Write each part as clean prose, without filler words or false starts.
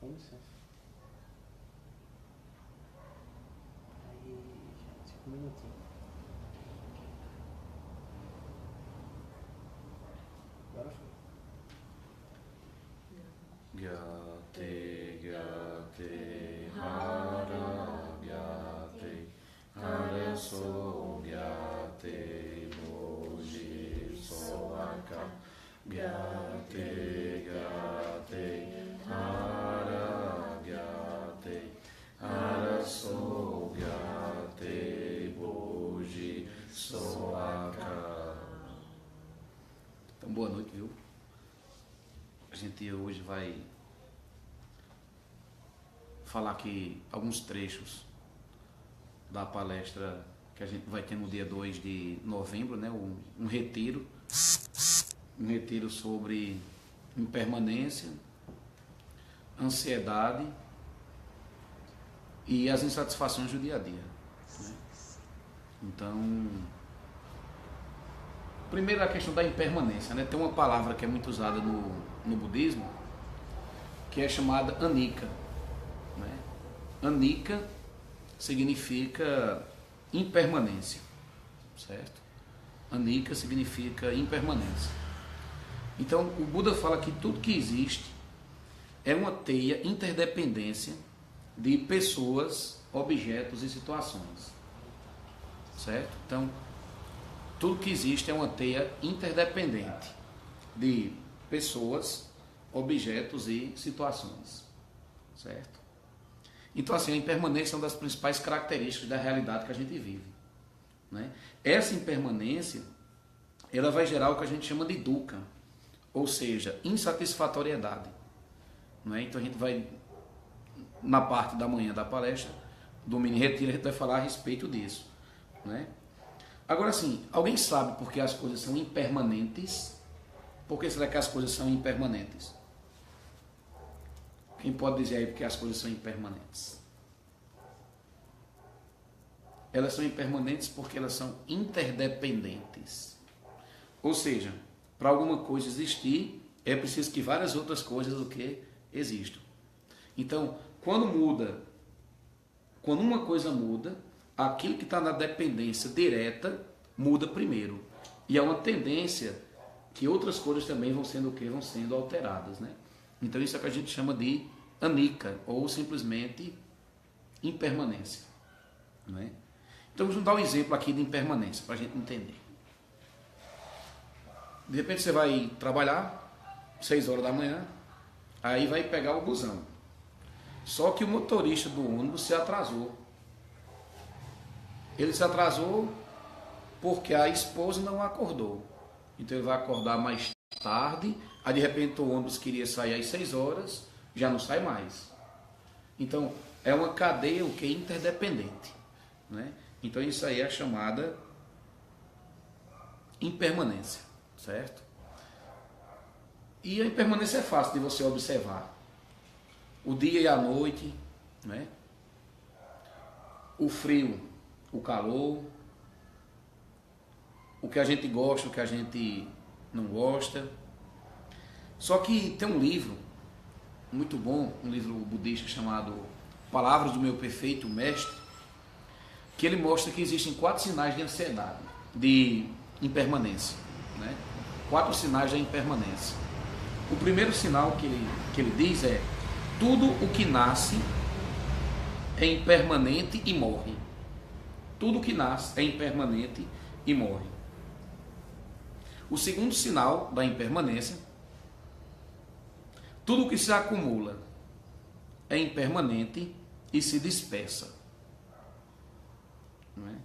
Com licença. Aí, gente, um minutinho. Agora foi. Gyate, gyate, hara, gyate, hara so, gyate, moji, soaka, gyate, gyate, hara, gyate, hara so, gyate, moji, soaka. Então, boa noite, viu? A gente hoje vai falar aqui alguns trechos da palestra que a gente vai ter no dia 2 de novembro, né? Um retiro sobre impermanência, ansiedade e as insatisfações do dia a dia, né? Então, primeiro a questão da impermanência, né? Tem uma palavra que é muito usada no budismo, que é chamada anicca, né? Anicca significa impermanência, certo? Anicca significa impermanência. Então o Buda fala que tudo que existe é uma teia interdependência de pessoas, objetos e situações, certo? Então tudo que existe é uma teia interdependente de pessoas, objetos e situações, certo? Então, assim, a impermanência é uma das principais características da realidade que a gente vive, né? Essa impermanência, ela vai gerar o que a gente chama de dukkha, ou seja, insatisfatoriedade, né? Então, a gente vai, na parte da manhã da palestra, do mini retiro, a gente vai falar a respeito disso, né? Agora, assim, alguém sabe por que as coisas são impermanentes? Por que será que as coisas são impermanentes? Quem pode dizer aí por que as coisas são impermanentes? Elas são impermanentes porque elas são interdependentes. Ou seja, para alguma coisa existir, é preciso que várias outras coisas do que existam. Então, quando uma coisa muda, aquilo que está na dependência direta muda primeiro. E é uma tendência que outras coisas também vão sendo o quê? Vão sendo alteradas, né? Então isso é o que a gente chama de anicca, ou simplesmente impermanência, né? Então vamos dar um exemplo aqui de impermanência, para a gente entender. De repente você vai trabalhar, 6 horas da manhã, aí vai pegar o busão. Só que o motorista do ônibus se atrasou. Ele se atrasou porque a esposa não acordou. Então ele vai acordar mais tarde, aí de repente o ônibus queria sair às 6 horas, já não sai mais. Então é uma cadeia o que? Interdependente, né? Então isso aí é chamada impermanência, certo? E a impermanência é fácil de você observar. O dia e a noite, né? O frio, o calor, o que a gente gosta, o que a gente não gosta. Só que tem um livro muito bom, um livro budista chamado Palavras do Meu Perfeito Mestre, que ele mostra que existem 4 sinais de ansiedade, de impermanência, né? 4 sinais da impermanência. O primeiro sinal que ele diz é: tudo o que nasce é impermanente e morre. Tudo o que nasce é impermanente e morre. O segundo sinal da impermanência: tudo que se acumula é impermanente e se dispersa. Não é?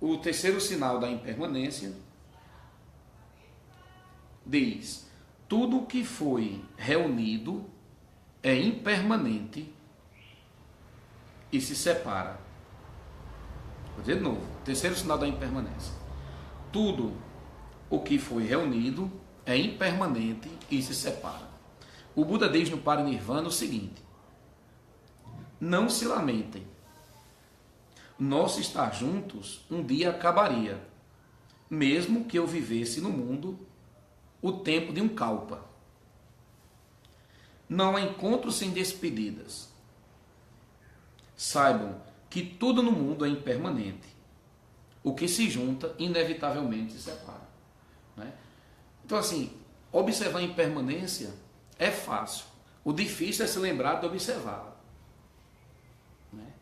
O terceiro sinal da impermanência diz: tudo que foi reunido é impermanente e se separa. Vou dizer de novo, terceiro sinal da impermanência: tudo o que foi reunido é impermanente e se separa. O Buda diz no Parinirvana o seguinte: não se lamentem, nosso estar juntos um dia acabaria, mesmo que eu vivesse no mundo o tempo de um kalpa. Não há encontros sem despedidas. Saibam que tudo no mundo é impermanente. O que se junta, inevitavelmente se separa. Né? Então, assim, observar a impermanência é fácil. O difícil é se lembrar de observá-la. Né?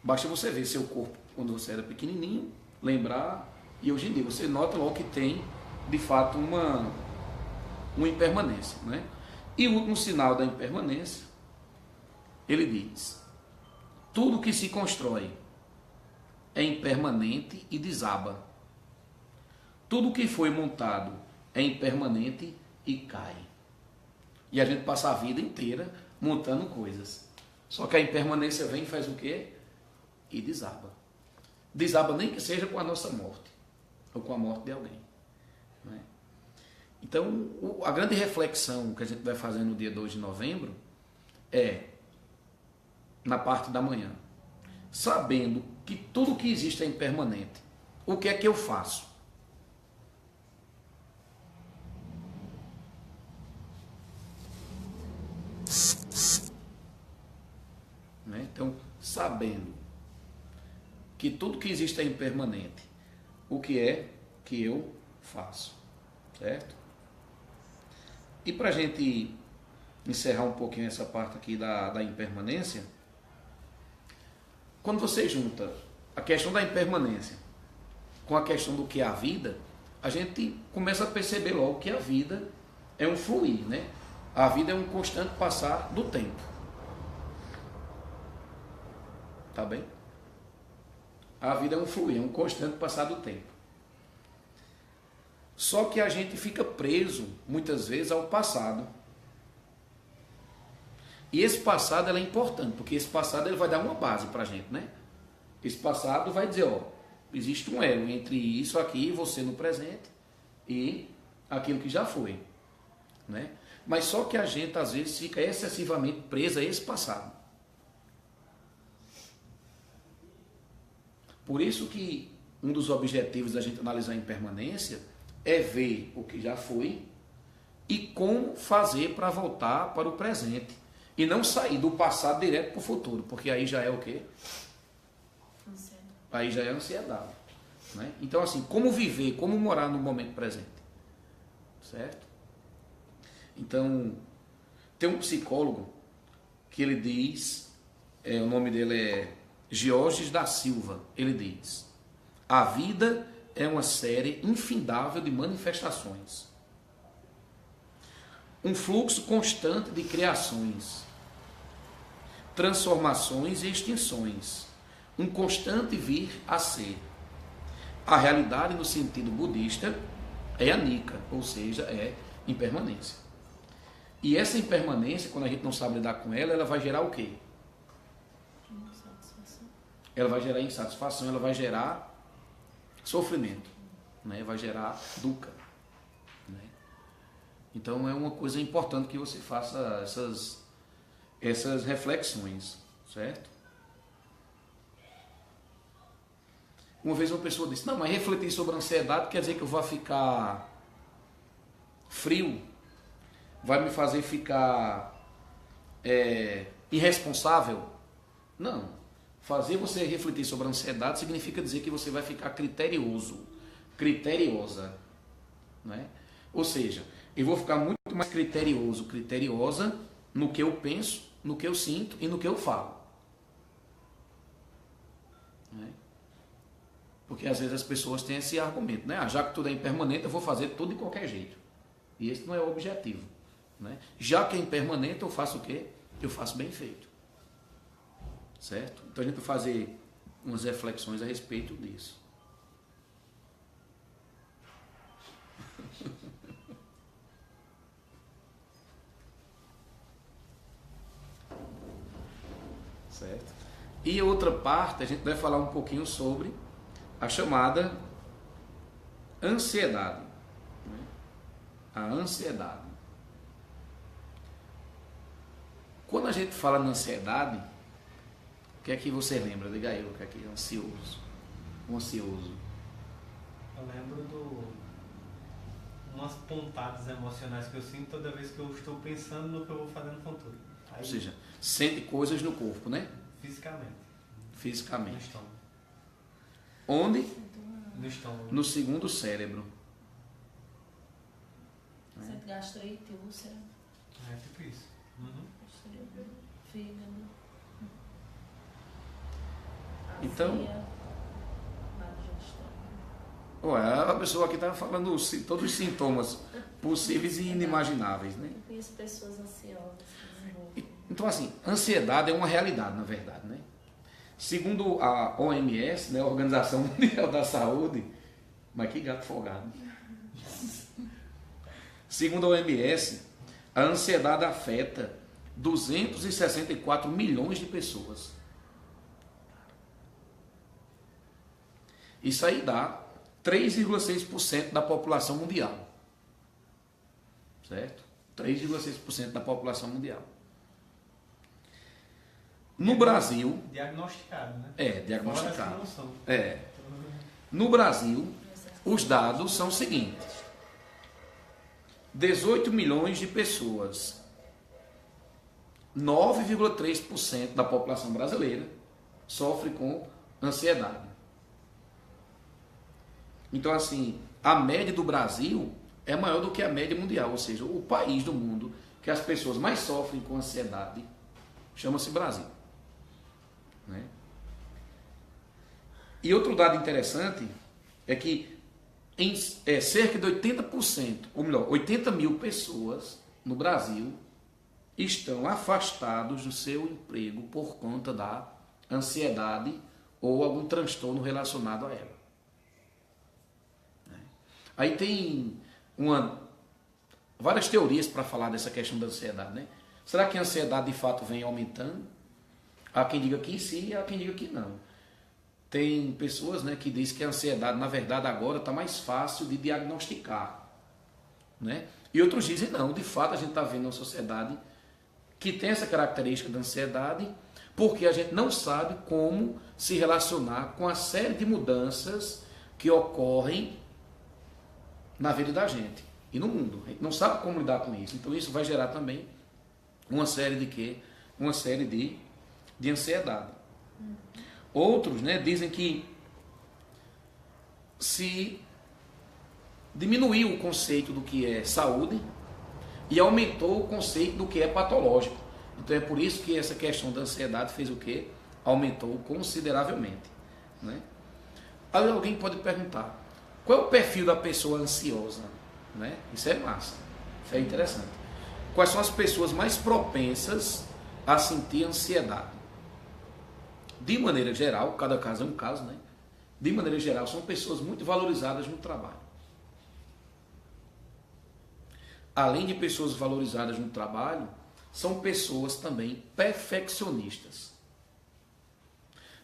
Basta você ver seu corpo quando você era pequenininho, lembrar, e hoje em dia você nota logo que tem, de fato, uma impermanência. Né? E o último sinal da impermanência, ele diz: tudo que se constrói é impermanente e desaba. Tudo que foi montado é impermanente e cai. E a gente passa a vida inteira montando coisas. Só que a impermanência vem e faz o quê? E desaba. Desaba nem que seja com a nossa morte, ou com a morte de alguém. Né? Então, a grande reflexão que a gente vai fazer no dia 2 de novembro é, na parte da manhã, sabendo que tudo que existe é impermanente, o que é que eu faço? Né? Então, sabendo que tudo que existe é impermanente, o que é que eu faço? Certo? E para a gente encerrar um pouquinho essa parte aqui da impermanência, quando você junta a questão da impermanência com a questão do que é a vida, a gente começa a perceber logo que a vida é um fluir, né? A vida é um constante passar do tempo. Tá bem? A vida é um fluir, é um constante passar do tempo. Só que a gente fica preso, muitas vezes, ao passado. E esse passado é importante, porque esse passado ele vai dar uma base para a gente, né? Esse passado vai dizer, ó, existe um elo entre isso aqui, você no presente, e aquilo que já foi, né? Mas só que a gente, às vezes, fica excessivamente preso a esse passado. Por isso que um dos objetivos da gente analisar a impermanência é ver o que já foi e como fazer para voltar para o presente. E não sair do passado direto para o futuro, porque aí já é o quê? Ansiedade. Aí já é ansiedade. Né? Então, assim, como viver, como morar no momento presente. Certo? Então, tem um psicólogo que ele diz, o nome dele é Georges da Silva, ele diz: a vida é uma série infindável de manifestações. Um fluxo constante de criações, transformações e extinções. Um constante vir a ser. A realidade, no sentido budista, é anicca, ou seja, é impermanência. E essa impermanência, quando a gente não sabe lidar com ela, ela vai gerar o quê? Insatisfação. Ela vai gerar insatisfação, ela vai gerar sofrimento, né? Vai gerar dukkha. Então é uma coisa importante que você faça essas reflexões, certo? Uma vez uma pessoa disse: não, mas refletir sobre a ansiedade quer dizer que eu vou ficar frio, vai me fazer ficar irresponsável? Não. Fazer você refletir sobre a ansiedade significa dizer que você vai ficar criterioso, criteriosa, né? Ou seja, eu vou ficar muito mais criterioso, criteriosa no que eu penso, no que eu sinto e no que eu falo. Né? Porque às vezes as pessoas têm esse argumento, né? Já que tudo é impermanente, eu vou fazer tudo de qualquer jeito. E esse não é o objetivo. Né? Já que é impermanente, eu faço o quê? Eu faço bem feito. Certo? Então a gente vai fazer umas reflexões a respeito disso. Certo? E outra parte, a gente vai falar um pouquinho sobre a chamada ansiedade. Né? A ansiedade. Quando a gente fala na ansiedade, o que é que você lembra? Diga aí, o que é que é ansioso? Um ansioso. Eu lembro umas pontadas emocionais que eu sinto toda vez que eu estou pensando no que eu vou fazer no futuro. Aí, Ou seja, sente coisas no corpo, né? fisicamente. No Fisicamente. estômago. Onde? No estômago. No segundo cérebro. Sente gastrite, úlcera, É tipo isso. Uhum. fígado. Então- azia, barriga de estômago. Ué, a pessoa aqui está falando todos os sintomas possíveis e inimagináveis, né? Eu conheço pessoas ansiosas que desenvolvem. Então, assim, ansiedade é uma realidade, na verdade, né? Segundo a OMS, né, a Organização Mundial da Saúde, mas que gato folgado. Segundo a OMS, a ansiedade afeta 264 milhões de pessoas. Isso aí dá 3,6% da população mundial. Certo? 3,6% da população mundial. No Brasil, Diagnosticado, né? diagnosticado. Fora as que não são. No Brasil, os dados são os seguintes: 18 milhões de pessoas, 9,3% da população brasileira sofre com ansiedade. Então, assim, a média do Brasil é maior do que a média mundial, ou seja, o país do mundo que as pessoas mais sofrem com ansiedade chama-se Brasil. Né? E outro dado interessante é que cerca de 80%, ou melhor, 80 mil pessoas no Brasil estão afastados do seu emprego por conta da ansiedade ou algum transtorno relacionado a ela. Aí tem várias teorias para falar dessa questão da ansiedade, né? Será que a ansiedade de fato vem aumentando? Há quem diga que sim e há quem diga que não. Tem pessoas, né, que dizem que a ansiedade, na verdade, agora está mais fácil de diagnosticar. Né? E outros dizem não, de fato a gente está vendo uma sociedade que tem essa característica da ansiedade, porque a gente não sabe como se relacionar com a série de mudanças que ocorrem na vida da gente e no mundo. A gente não sabe como lidar com isso. Então isso vai gerar também uma série de quê? Uma série de ansiedade. Outros, né, dizem que se diminuiu o conceito do que é saúde e aumentou o conceito do que é patológico. Então é por isso que essa questão da ansiedade fez o quê? Aumentou consideravelmente. Né? Aí alguém pode perguntar, qual é o perfil da pessoa ansiosa? Né? Isso é massa, isso é interessante. Quais são as pessoas mais propensas a sentir ansiedade? De maneira geral, cada caso é um caso, né? De maneira geral, são pessoas muito valorizadas no trabalho. Além de pessoas valorizadas no trabalho, são pessoas também perfeccionistas.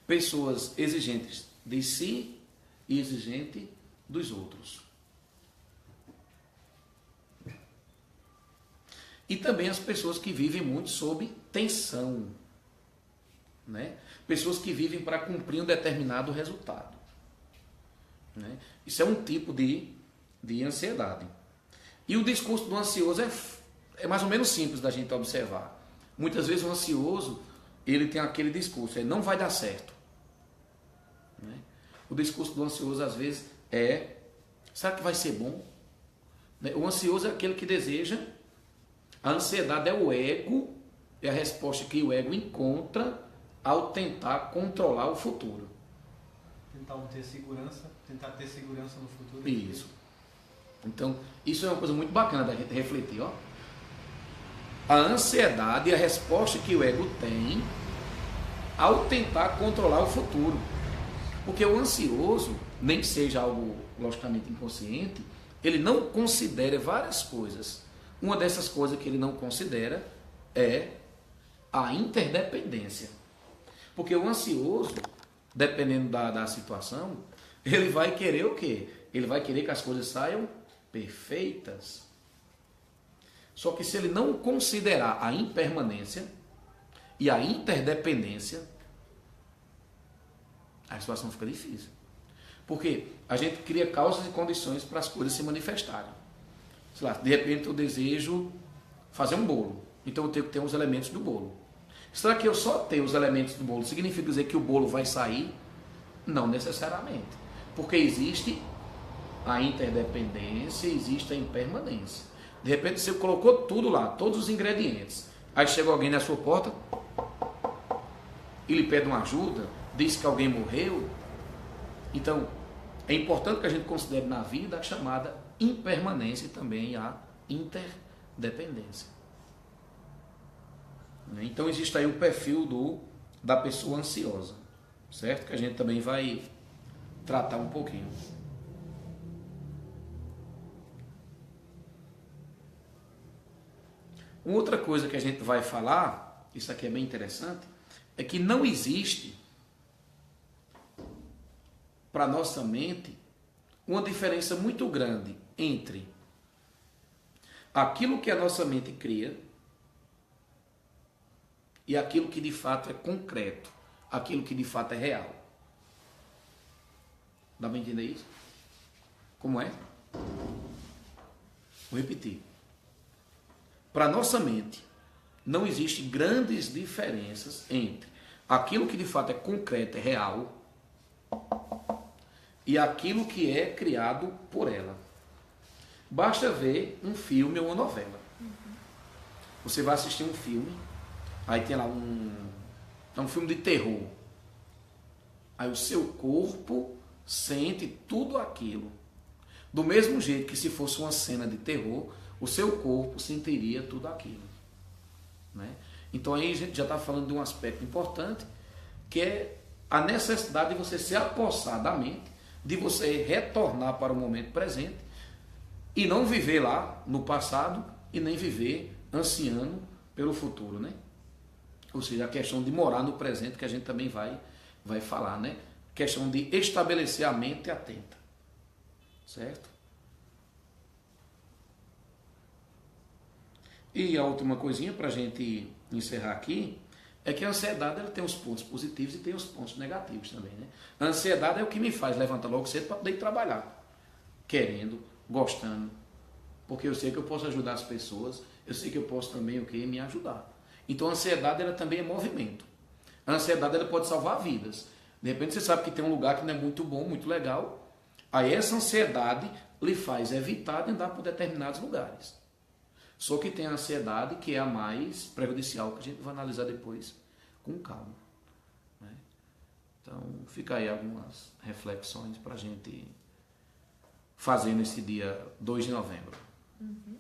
Pessoas exigentes de si e exigentes dos outros. E também as pessoas que vivem muito sob tensão, né? Pessoas que vivem para cumprir um determinado resultado. Né? Isso é um tipo de ansiedade. E o discurso do ansioso é mais ou menos simples da gente observar. Muitas vezes o ansioso, ele tem aquele discurso, não vai dar certo. Né? O discurso do ansioso às vezes será que vai ser bom? Né? O ansioso é aquele que deseja, a ansiedade é o ego, é a resposta que o ego encontra ao tentar controlar o futuro. Tentar ter segurança no futuro. Isso. Então, isso é uma coisa muito bacana da gente refletir. Ó. A ansiedade é a resposta que o ego tem ao tentar controlar o futuro. Porque o ansioso, nem que seja algo logicamente inconsciente, ele não considera várias coisas. Uma dessas coisas que ele não considera é a interdependência. Porque o ansioso, dependendo da situação, ele vai querer o quê? Ele vai querer que as coisas saiam perfeitas. Só que se ele não considerar a impermanência e a interdependência, a situação fica difícil. Porque a gente cria causas e condições para as coisas se manifestarem. sei lá, de repente eu desejo fazer um bolo. Então eu tenho que ter os elementos do bolo. Será que eu só tenho os elementos do bolo significa dizer que o bolo vai sair? Não necessariamente. Porque existe a interdependência, existe a impermanência. De repente você colocou tudo lá, todos os ingredientes. Aí chega alguém na sua porta e lhe pede uma ajuda, diz que alguém morreu. Então, é importante que a gente considere na vida a chamada impermanência e também a interdependência. Então existe aí o perfil da pessoa ansiosa, certo? Que a gente também vai tratar um pouquinho. Uma outra coisa que a gente vai falar, isso aqui é bem interessante, é que não existe para nossa mente uma diferença muito grande entre aquilo que a nossa mente cria e aquilo que de fato é concreto, aquilo que de fato é real. Dá para entender isso? Como é? Vou repetir. Para nossa mente, não existem grandes diferenças entre aquilo que de fato é concreto, é real, e aquilo que é criado por ela. Basta ver um filme ou uma novela. Você vai assistir um filme, aí tem lá um filme de terror. Aí o seu corpo sente tudo aquilo. Do mesmo jeito que se fosse uma cena de terror, o seu corpo sentiria tudo aquilo. Né? Então aí a gente já está falando de um aspecto importante, que é a necessidade de você se apossar da mente, de você retornar para o momento presente e não viver lá no passado e nem viver ansiando pelo futuro, né? Ou seja, a questão de morar no presente, que a gente também vai falar, né? Questão de estabelecer a mente atenta, certo? E a última coisinha para a gente encerrar aqui é que a ansiedade ela tem os pontos positivos e tem os pontos negativos também, né? A ansiedade é o que me faz levantar logo cedo para poder ir trabalhar, querendo, gostando, porque eu sei que eu posso ajudar as pessoas, eu sei que eu posso também me ajudar. Então a ansiedade ela também é movimento. A ansiedade ela pode salvar vidas. De repente você sabe que tem um lugar que não é muito bom, muito legal, aí essa ansiedade lhe faz evitar de andar por determinados lugares. Só que tem a ansiedade que é a mais prejudicial, que a gente vai analisar depois com calma. Né? Então, fica aí algumas reflexões para a gente fazer nesse dia 2 de novembro. Uhum.